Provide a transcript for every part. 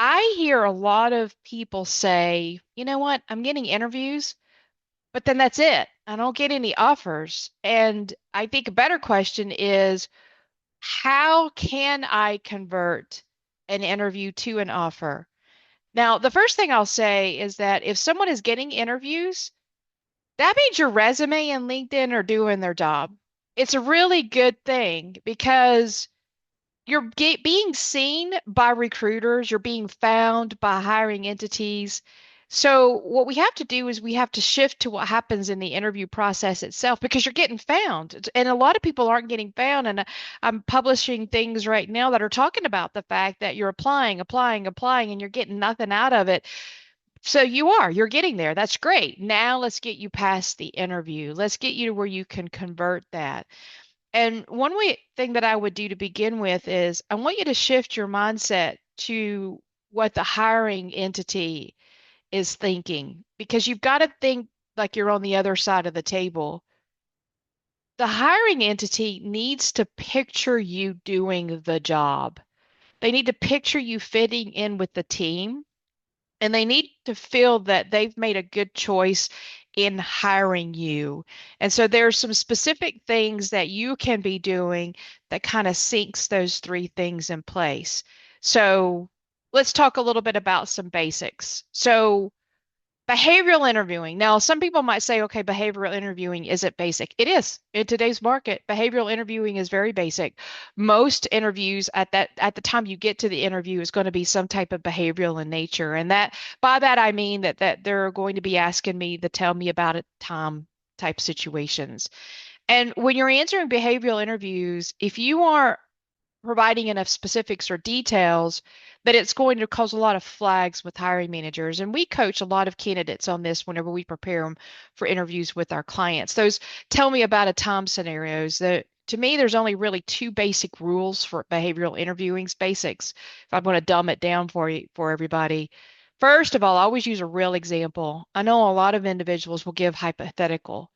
I hear a lot of people say, you know what, I'm getting interviews, but then that's it. I don't get any offers. And I think a better question is, how can I convert an interview to an offer? Now, the first thing I'll say is that if someone is getting interviews, that means your resume and LinkedIn are doing their job. It's a really good thing because being seen by recruiters, you're being found by hiring entities. So, what we have to do is we have to shift to what happens in the interview process itself because you're getting found. And a lot of people aren't getting found. And I'm publishing things right now that are talking about the fact that you're applying, applying, applying, and you're getting nothing out of it. So, you're getting there. That's great. Now, let's get you past the interview. Let's get you to where you can convert that. And one thing that I would do to begin with is I want you to shift your mindset to what the hiring entity is thinking, because you've got to think like you're on the other side of the table. The hiring entity needs to picture you doing the job. They need to picture you fitting in with the team, and they need to feel that they've made a good choice in hiring you. And so there are some specific things that you can be doing that kind of sinks those three things in place. So let's talk a little bit about some basics. So behavioral interviewing. Now, some people might say, okay, behavioral interviewing isn't basic. It is. In today's market, behavioral interviewing is very basic. Most interviews at the time you get to the interview is going to be some type of behavioral in nature. And that by that I mean that they're going to be asking me to tell me about it time type situations. And when you're answering behavioral interviews, if you are providing enough specifics or details, that it's going to cause a lot of flags with hiring managers. And we coach a lot of candidates on this whenever we prepare them for interviews with our clients. Those tell me about a time scenarios that to me, there's only really two basic rules for behavioral interviewing, basics. If I'm going to dumb it down for you, for everybody. First of all, I always use a real example. I know a lot of individuals will give hypothetical.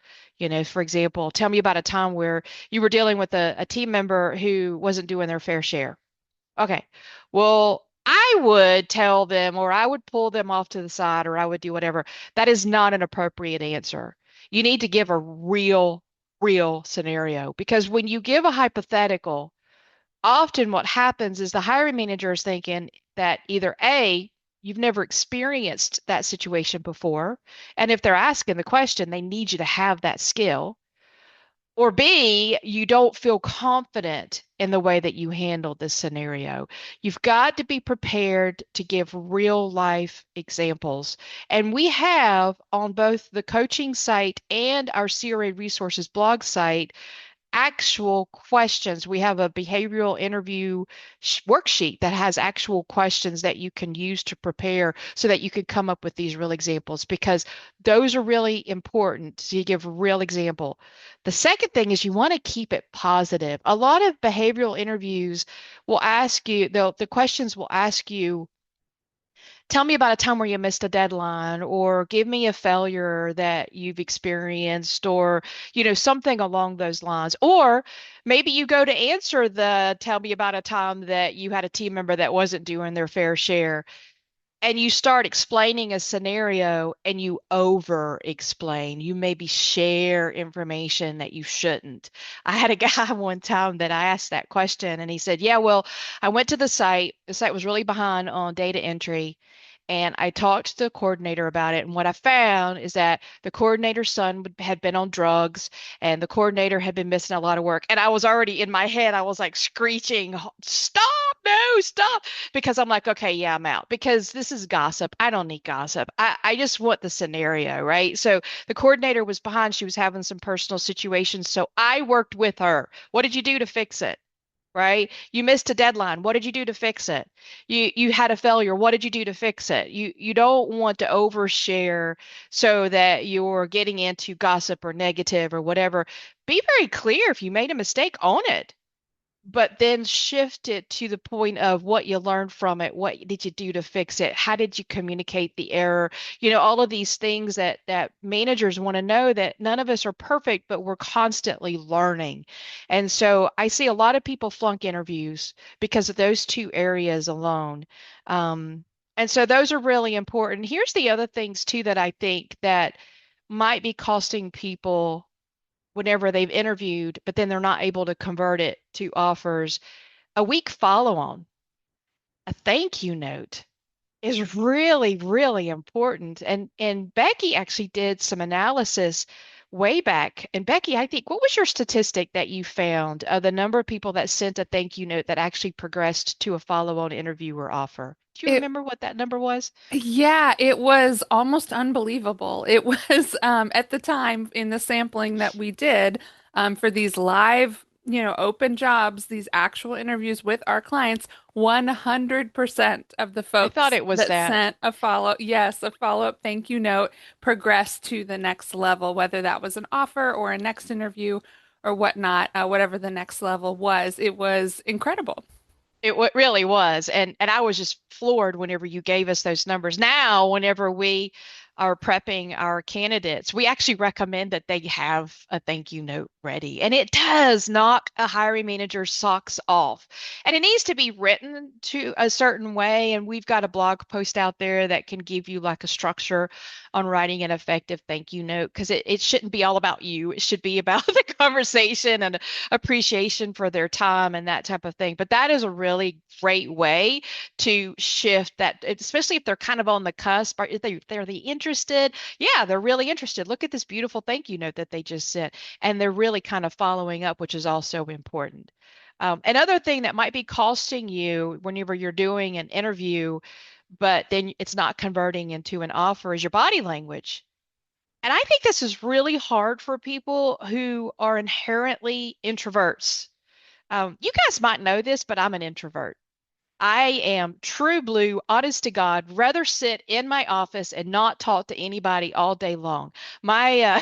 For example, tell me about a time where you were dealing with a team member who wasn't doing their fair share. Okay. Well, I would tell them, or I would pull them off to the side, or I would do whatever. That is not an appropriate answer. You need to give a real scenario because when you give a hypothetical, often what happens is the hiring manager is thinking that either A, you've never experienced that situation before, and if they're asking the question, they need you to have that skill. Or B, you don't feel confident in the way that you handled this scenario. You've got to be prepared to give real life examples. And we have on both the coaching site and our CRA resources blog site actual questions. We have a behavioral interview worksheet that has actual questions that you can use to prepare so that you can come up with these real examples because those are really important to give a real example. The second thing is you want to keep it positive. A lot of behavioral interviews will ask you, the questions will ask you, tell me about a time where you missed a deadline, or give me a failure that you've experienced, or, something along those lines. Or maybe you go to answer the tell me about a time that you had a team member that wasn't doing their fair share. And you start explaining a scenario and you over explain. You maybe share information that you shouldn't. I had a guy one time that I asked that question and he said, yeah, well, I went to the site. The site was really behind on data entry. And I talked to the coordinator about it. And what I found is that the coordinator's son had been on drugs and the coordinator had been missing a lot of work. And I was already in my head, I was like screeching, stop, no, stop. Because I'm like, okay, yeah, I'm out. Because this is gossip. I don't need gossip. I just want the scenario, right? So the coordinator was behind. She was having some personal situations. So I worked with her. What did you do to fix it? Right? You missed a deadline. What did you do to fix it? You had a failure. What did you do to fix it? You don't want to overshare so that you're getting into gossip or negative or whatever. Be very clear if you made a mistake, own it, but then shift it to the point of what you learned from it. What did you do to fix it? How did you communicate the error? All of these things that managers want to know, that none of us are perfect, but we're constantly learning. And so I see a lot of people flunk interviews because of those two areas alone. And so those are really important. Here's the other things too that I think that might be costing people whenever they've interviewed, but then they're not able to convert it to offers. A weak follow-on, a thank you note is really, really important. And Becky actually did some analysis way back. And Becky, I think, what was your statistic that you found of the number of people that sent a thank you note that actually progressed to a follow-on interview or offer? Do you It remember what that number was? Yeah, it was almost unbelievable. It was at the time in the sampling that we did for these live, open jobs, these actual interviews with our clients, 100% of the I thought folks it was that that. sent a follow-up thank you note progressed to the next level, whether that was an offer or a next interview or whatnot, whatever the next level was. It was incredible. Really was. And I was just floored whenever you gave us those numbers. Now, whenever we are prepping our candidates, we actually recommend that they have a thank you note ready. And it does knock a hiring manager's socks off. And it needs to be written to a certain way. And we've got a blog post out there that can give you like a structure on writing an effective thank you note because it shouldn't be all about you. It should be about the conversation and appreciation for their time and that type of thing. But that is a really great way to shift that, especially if they're kind of on the cusp. Or if they're the interested, yeah, they're really interested. Look at this beautiful thank you note that they just sent, and they're really kind of following up, which is also important. Another thing that might be costing you whenever you're doing an interview, but then it's not converting into an offer, is your body language. And I think this is really hard for people who are inherently introverts. You guys might know this, but I'm an introvert. I am true blue, honest to God, rather sit in my office and not talk to anybody all day long. My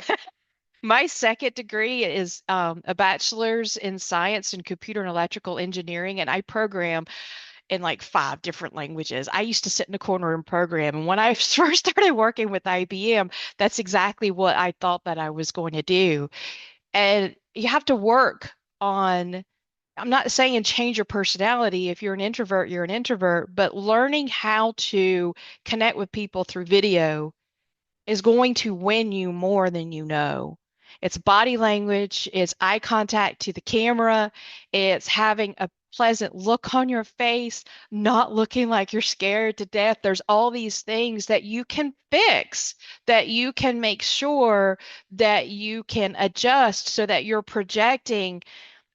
my second degree is a bachelor's in science and computer and electrical engineering, and I program in like five different languages. I used to sit in a corner and program, and when I first started working with IBM, that's exactly what I thought that I was going to do. And you have to work on, I'm not saying change your personality. If you're an introvert, you're an introvert, but learning how to connect with people through video is going to win you more than you know. It's body language, it's eye contact to the camera, it's having a pleasant look on your face, not looking like you're scared to death. There's all these things that you can fix, that you can make sure that you can adjust so that you're projecting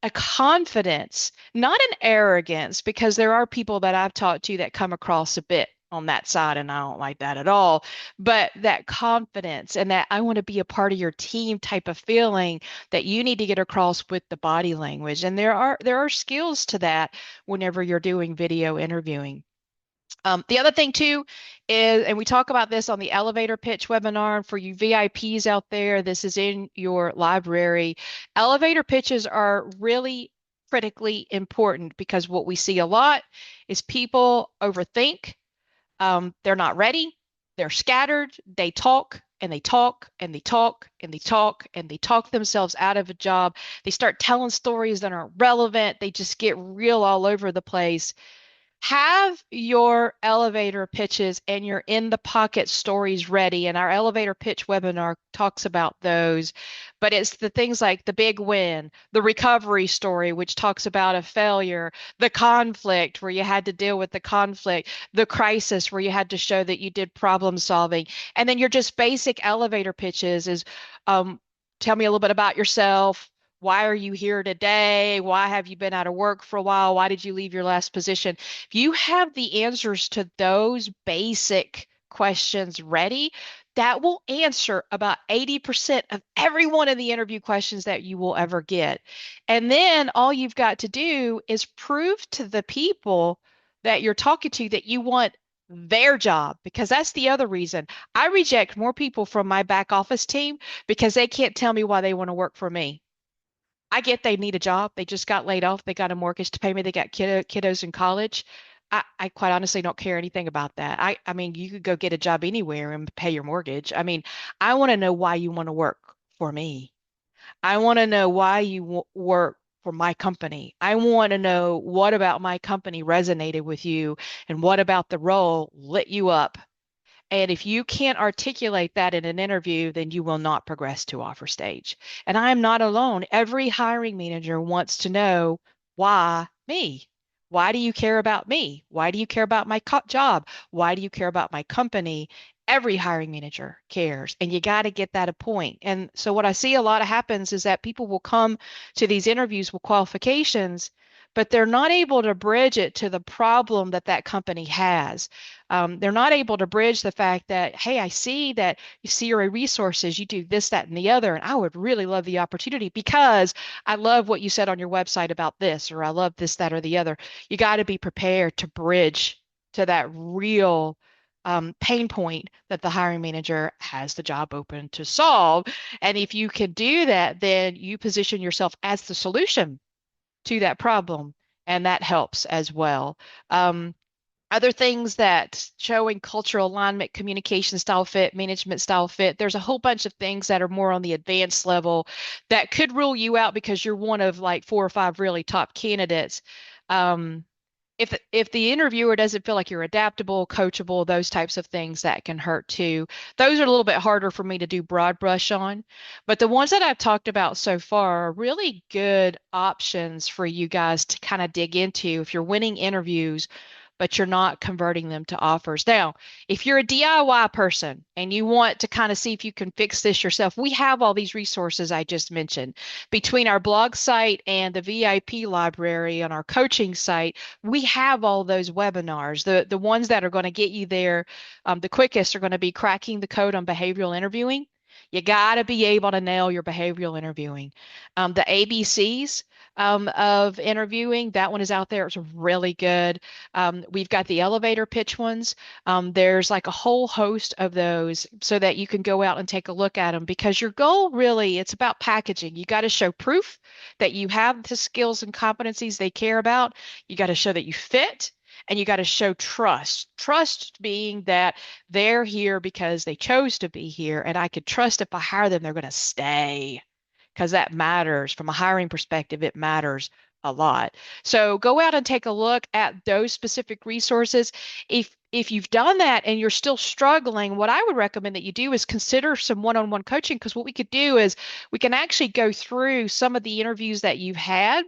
a confidence, not an arrogance, because there are people that I've talked to that come across a bit on that side, and I don't like that at all. But that confidence and that I want to be a part of your team type of feeling that you need to get across with the body language. And there are skills to that whenever you're doing video interviewing. The other thing too is, and we talk about this on the elevator pitch webinar, and for you VIPs out there, this is in your library. Elevator pitches are really critically important because what we see a lot is people overthink. They're not ready. They're scattered. They talk and they talk and they talk and they talk and they talk themselves out of a job. They start telling stories that aren't relevant. They just get real all over the place. Have your elevator pitches and your in the pocket stories ready. And our elevator pitch webinar talks about those. But it's the things like the big win, the recovery story, which talks about a failure, the conflict where you had to deal with the conflict, the crisis where you had to show that you did problem solving. And then your just basic elevator pitches is tell me a little bit about yourself. Why are you here today? Why have you been out of work for a while? Why did you leave your last position? If you have the answers to those basic questions ready, that will answer about 80% of every one of the interview questions that you will ever get. And then all you've got to do is prove to the people that you're talking to that you want their job, because that's the other reason. I reject more people from my back office team because they can't tell me why they want to work for me. I get they need a job. They just got laid off. They got a mortgage to pay me. They got kiddos in college. I quite honestly don't care anything about that. I mean, you could go get a job anywhere and pay your mortgage. I mean, I want to know why you want to work for me. I want to know why you work for my company. I want to know what about my company resonated with you and what about the role lit you up. And if you can't articulate that in an interview, then you will not progress to offer stage. And I am not alone. Every hiring manager wants to know why me? Why do you care about me? Why do you care about my job? Why do you care about my company? Every hiring manager cares, and you got to get that a point. And so, what I see a lot of happens is that people will come to these interviews with qualifications, but they're not able to bridge it to the problem that that company has. They're not able to bridge the fact that, hey, I see that you see your resources, you do this, that, and the other, and I would really love the opportunity because I love what you said on your website about this, or I love this, that, or the other. You got to be prepared to bridge to that real pain point that the hiring manager has the job open to solve. And if you can do that, then you position yourself as the solution to that problem, and that helps as well. Um, Other things that showing cultural alignment, communication style fit, management style fit, there's a whole bunch of things that are more on the advanced level that could rule you out because you're one of like four or five really top candidates. Um, if the interviewer doesn't feel like you're adaptable, coachable, those types of things that can hurt too. Those are a little bit harder for me to do broad brush on, but the ones that I've talked about so far are really good options for you guys to kind of dig into if you're winning interviews but you're not converting them to offers. Now, if you're a DIY person and you want to kind of see if you can fix this yourself, we have all these resources I just mentioned. Between our blog site and the VIP library on our coaching site, we have all those webinars. The ones that are going to get you there the quickest are going to be cracking the code on behavioral interviewing. You got to be able to nail your behavioral interviewing. The ABCs of interviewing, that one is out there. It's really good. We've got the elevator pitch ones. There's like a whole host of those so that you can go out and take a look at them because your goal really, it's about packaging. You got to show proof that you have the skills and competencies they care about. You got to show that you fit. And you got to show trust. Trust being that they're here because they chose to be here. And I could trust if I hire them, they're going to stay because that matters. From a hiring perspective, it matters a lot. So go out and take a look at those specific resources. If you've done that and you're still struggling, what I would recommend that you do is consider some one-on-one coaching because what we could do is we can actually go through some of the interviews that you've had,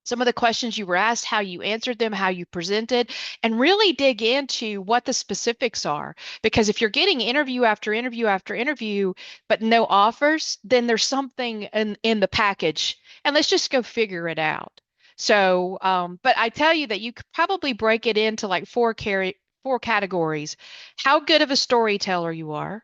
some of the questions you were asked, how you answered them, how you presented, and really dig into what the specifics are. Because if you're getting interview after interview after interview, but no offers, then there's something in the package. And let's just go figure it out. So, but I tell you that you could probably break it into like four categories. How good of a storyteller you are,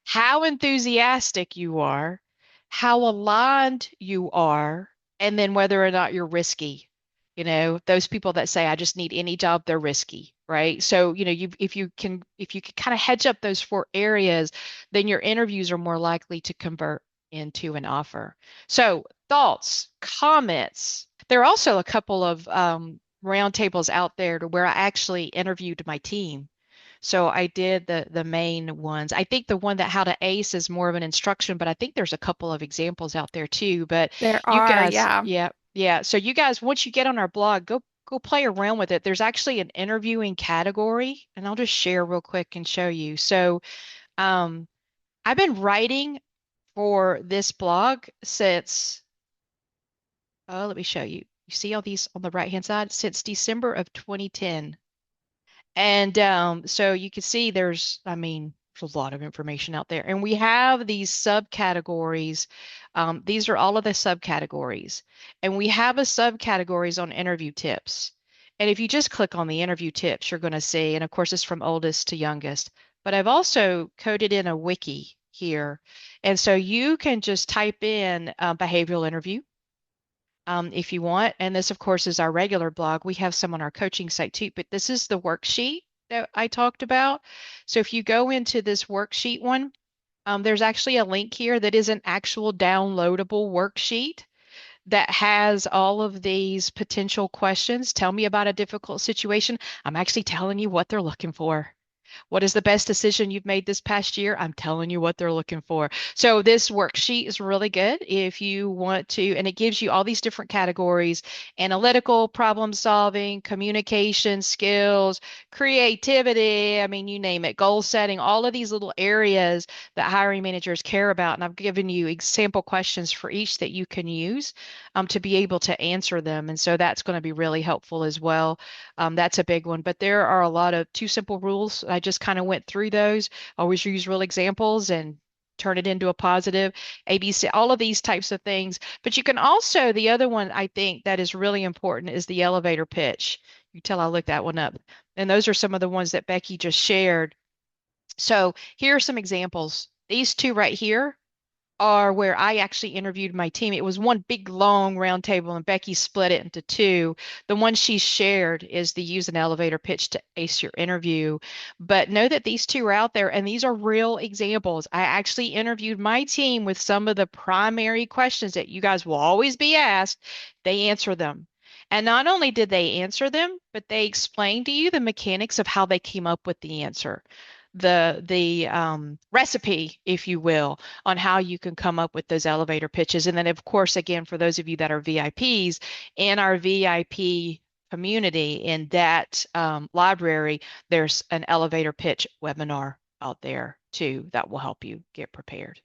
how enthusiastic you are, how aligned you are, and then whether or not you're risky. You know, those people that say, I just need any job, they're risky, right? So, you know, if you can kind of hedge up those four areas, then your interviews are more likely to convert into an offer. So, thoughts, comments. There are also a couple of roundtables out there to where I actually interviewed my team. So I did the main ones. I think the one that how to ace is more of an instruction, but I think there's a couple of examples out there too. But There you are, guys, yeah. yeah, yeah. So you guys, once you get on our blog, go play around with it. There's actually an interviewing category, and I'll just share real quick and show you. So um, I've been writing for this blog since, oh, let me show you. You see all these on the right hand side since December of 2010. And so you can see I mean, there's a lot of information out there. And we have these subcategories. These are all of the subcategories. And we have a subcategories on interview tips. And if you just click on the interview tips, you're going to see, and of course, it's from oldest to youngest. But I've also coded in a wiki here. And so you can just type in behavioral interview if you want. And this, of course, is our regular blog. We have some on our coaching site too, but this is the worksheet that I talked about. So if you go into this worksheet one, there's actually a link here that is an actual downloadable worksheet that has all of these potential questions. Tell me about a difficult situation. I'm actually telling you what they're looking for. What is the best decision you've made this past year? I'm telling you what they're looking for. So this worksheet is really good if you want to, and it gives you all these different categories: analytical, problem solving, communication skills, creativity. I mean, you name it, goal setting, all of these little areas that hiring managers care about. And I've given you example questions for each that you can use to be able to answer them. And so that's going to be really helpful as well. That's a big one. But there are a lot of two simple rules. I just kind of went through those. Always use real examples and turn it into a positive. ABC, all of these types of things. But you can also, the other one I think that is really important is the elevator pitch. You tell I looked that one up. And those are some of the ones that Becky just shared. So here are some examples. These two right here are where I actually interviewed my team. It was one big long round table, and Becky split it into two. The one she shared is the use an elevator pitch to ace your interview. But know that these two are out there, and these are real examples. I actually interviewed my team with some of the primary questions that you guys will always be asked. They answer them. And not only did they answer them, but they explained to you the mechanics of how they came up with the answer, the recipe, if you will, on how you can come up with those elevator pitches. And then, of course, again, for those of you that are VIPs, in our VIP community, in that library, there's an elevator pitch webinar out there too that will help you get prepared.